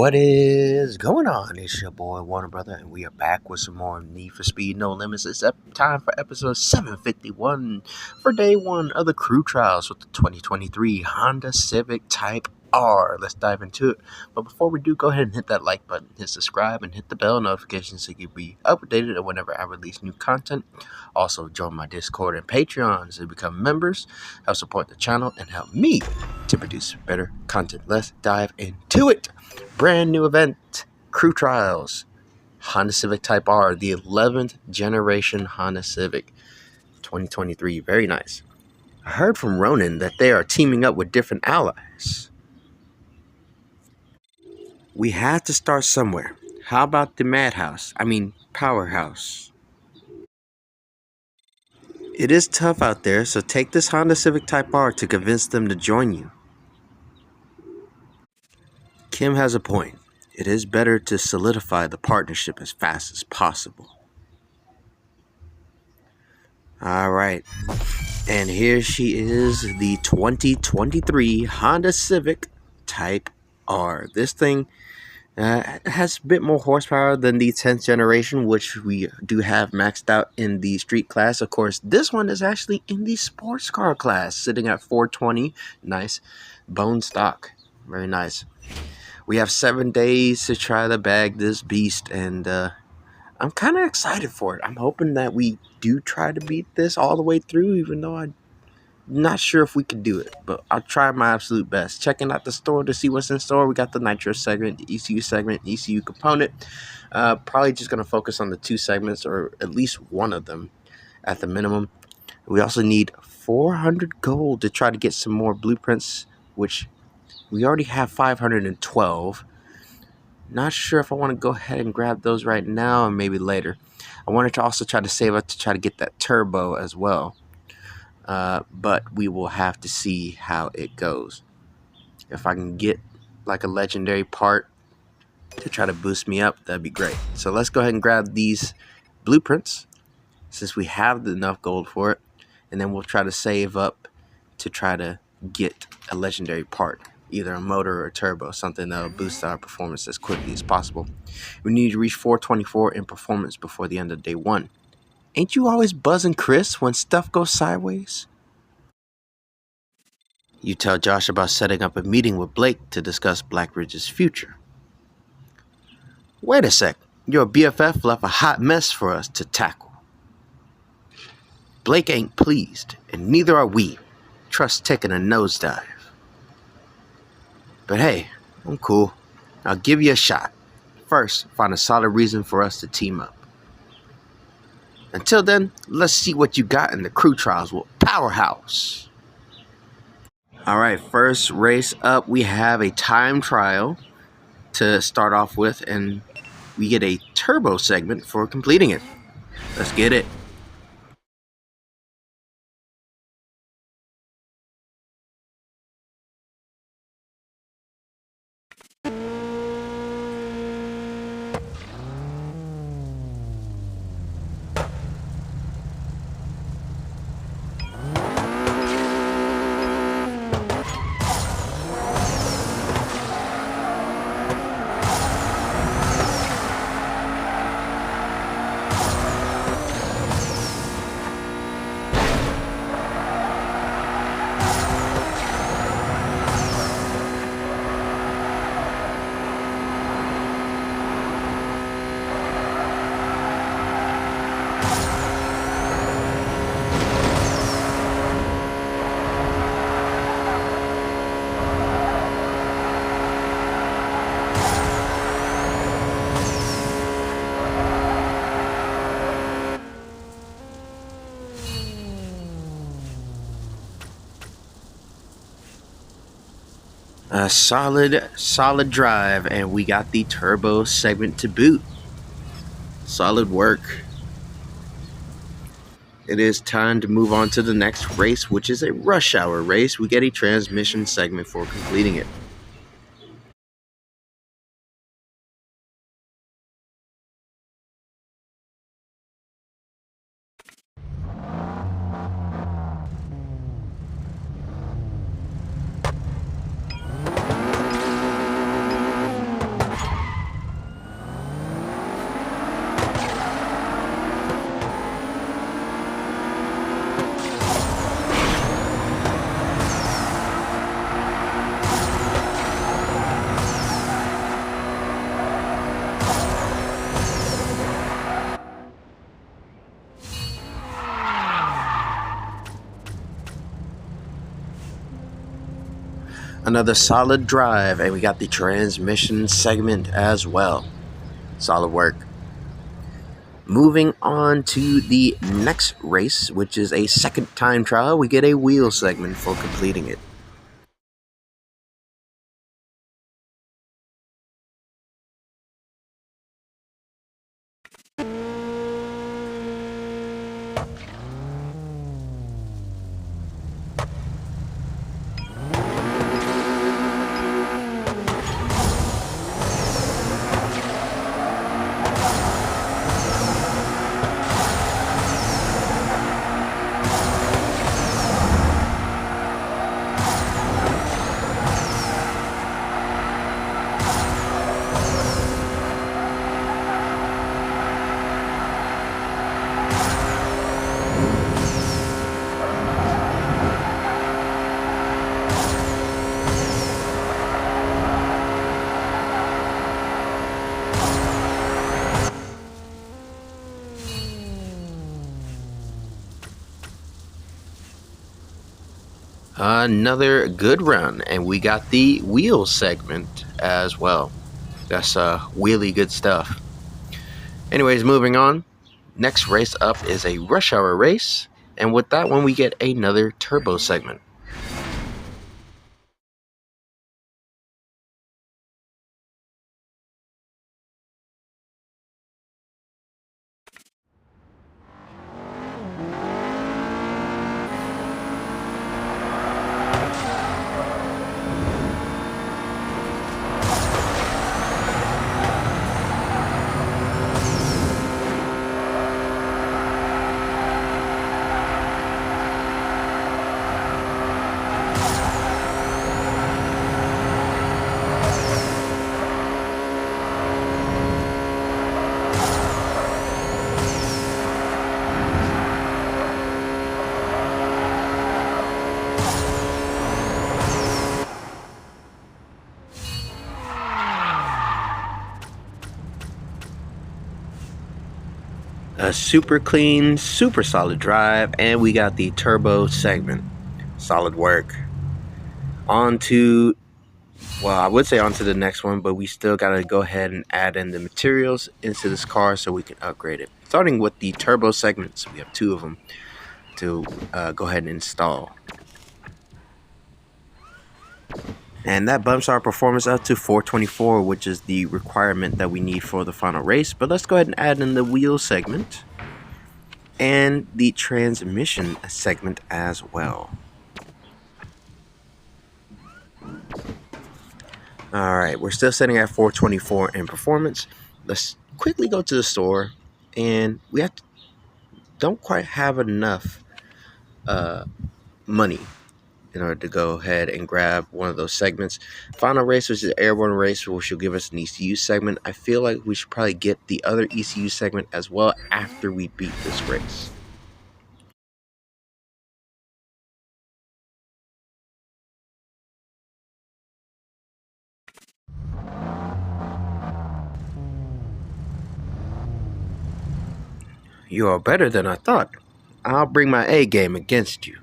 What is going on? It's your boy Warner Brother, and we are back with some more Need for Speed No Limits. It's time for episode 751 for day one of the crew trials with the 2023 Honda Civic Type R. Let's dive into it. But before we do, go ahead and hit that like button, hit subscribe, and hit the bell notification so you'll be updated whenever I release new content. Also, join my Discord and Patreon to become members, help support the channel, and help me to produce better content. Let's dive into it. Brand new event, crew trials, Honda Civic Type R, the 11th generation Honda Civic 2023. Very nice. I heard from Ronan that they are teaming up with different allies. We had to start somewhere. How about the Madhouse? Powerhouse. It is tough out there, so take this Honda Civic Type R to convince them to join you. Kim has a point. It is better to solidify the partnership as fast as possible. Alright, and here she is, the 2023 Honda Civic Type R. This thing has a bit more horsepower than the 10th generation, which we do have maxed out in the street class. Of course, this one is actually in the sports car class, sitting at 420. Nice. Bone stock. Very nice. We have 7 days to try to bag this beast, and I'm kind of excited for it. I'm hoping that we do try to beat this all the way through, even though I'm not sure if we can do it, but I'll try my absolute best. Checking out the store to see what's in store. We got the Nitro segment, the ECU segment, ECU component. Probably just going to focus on the 2 segments, or at least one of them at the minimum. We also need 400 gold to try to get some more blueprints, which we already have 512. Not sure if I want to go ahead and grab those right now or maybe later. I wanted to also try to save up to try to get that turbo as well. But we will have to see how it goes. If I can get like a legendary part to try to boost me up, that'd be great. So let's go ahead and grab these blueprints since we have enough gold for it, and then we'll try to save up to try to get a legendary part, either a motor or a turbo, something that'll boost our performance as quickly as possible. We need to reach 424 in performance before the end of day 1. Ain't you always buzzing Chris when stuff goes sideways? You tell Josh about setting up a meeting with Blake to discuss Blackridge's future. Wait a sec, your BFF left a hot mess for us to tackle. Blake ain't pleased, and neither are we. Trust taking a nosedive. But hey, I'm cool. I'll give you a shot. First, find a solid reason for us to team up. Until then, let's see what you got in the crew trials with Powerhouse. Alright, first race up, we have a time trial to start off with, and we get a turbo segment for completing it. Let's get it. A solid drive, and we got the turbo segment to boot. Solid work. It is time to move on to the next race, which is a rush hour race. We get a transmission segment for completing it. Another solid drive, and we got the transmission segment as well. Solid work. Moving on to the next race, which is a second time trial, we get a wheel segment for completing it. Another good run, and we got the wheel segment as well. That's really good stuff. Anyways, moving on. Next race up is a rush hour race, and with that one we get another turbo segment. A super clean, super solid drive, and we got the turbo segment. Solid work. On to, well, I would say on to the next one, but we still got to go ahead and add in the materials into this car so we can upgrade it. Starting with the turbo segments, we have two of them to go ahead and install. And that bumps our performance up to 424, which is the requirement that we need for the final race. But let's go ahead and add in the wheel segment and the transmission segment as well. Alright, we're still sitting at 424 in performance. Let's quickly go to the store, and we don't quite have enough money in order to go ahead and grab one of those segments. Final race, which is the airborne race, which will give us an ECU segment. I feel like we should probably get the other ECU segment as well after we beat this race. You are better than I thought. I'll bring my A game against you.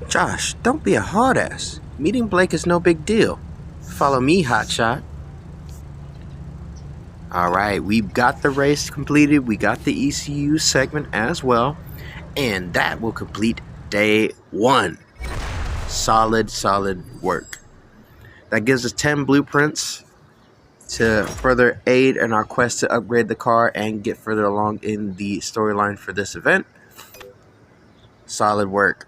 Josh, don't be a hard ass. Meeting Blake is no big deal. Follow me, hotshot. Alright, we've got the race completed. We got the ECU segment as well. And that will complete day one. Solid work. That gives us 10 blueprints to further aid in our quest to upgrade the car and get further along in the storyline for this event. Solid work.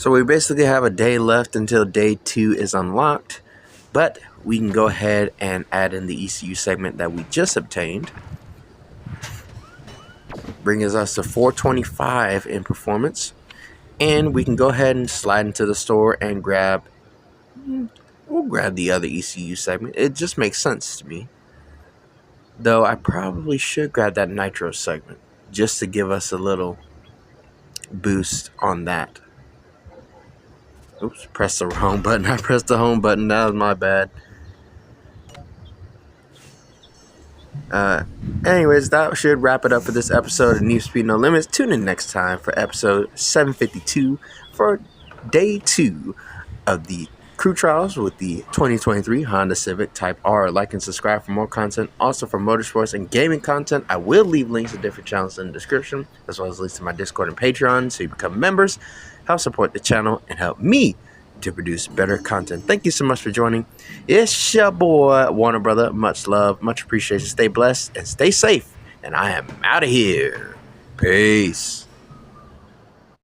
So we basically have a day left until day 2 is unlocked, but we can go ahead and add in the ECU segment that we just obtained. Brings us to 425 in performance, and we can go ahead and slide into the store and we'll grab the other ECU segment. It just makes sense to me. Though I probably should grab that nitro segment just to give us a little boost on that. Oops, pressed the wrong button. I pressed the home button. That was my bad. Anyways, that should wrap it up for this episode of NFS No Limits. Tune in next time for episode 752 for day 2 of the crew trials with the 2023 Honda Civic Type R. Like and subscribe for more content. Also for motorsports and gaming content, I will leave links to different channels in the description, as well as links to my Discord and Patreon, so you become members, help support the channel, and help me to produce better content. Thank you so much for joining. It's your boy, Warner Brother. Much love, much appreciation. Stay blessed and stay safe. And I am out of here. Peace.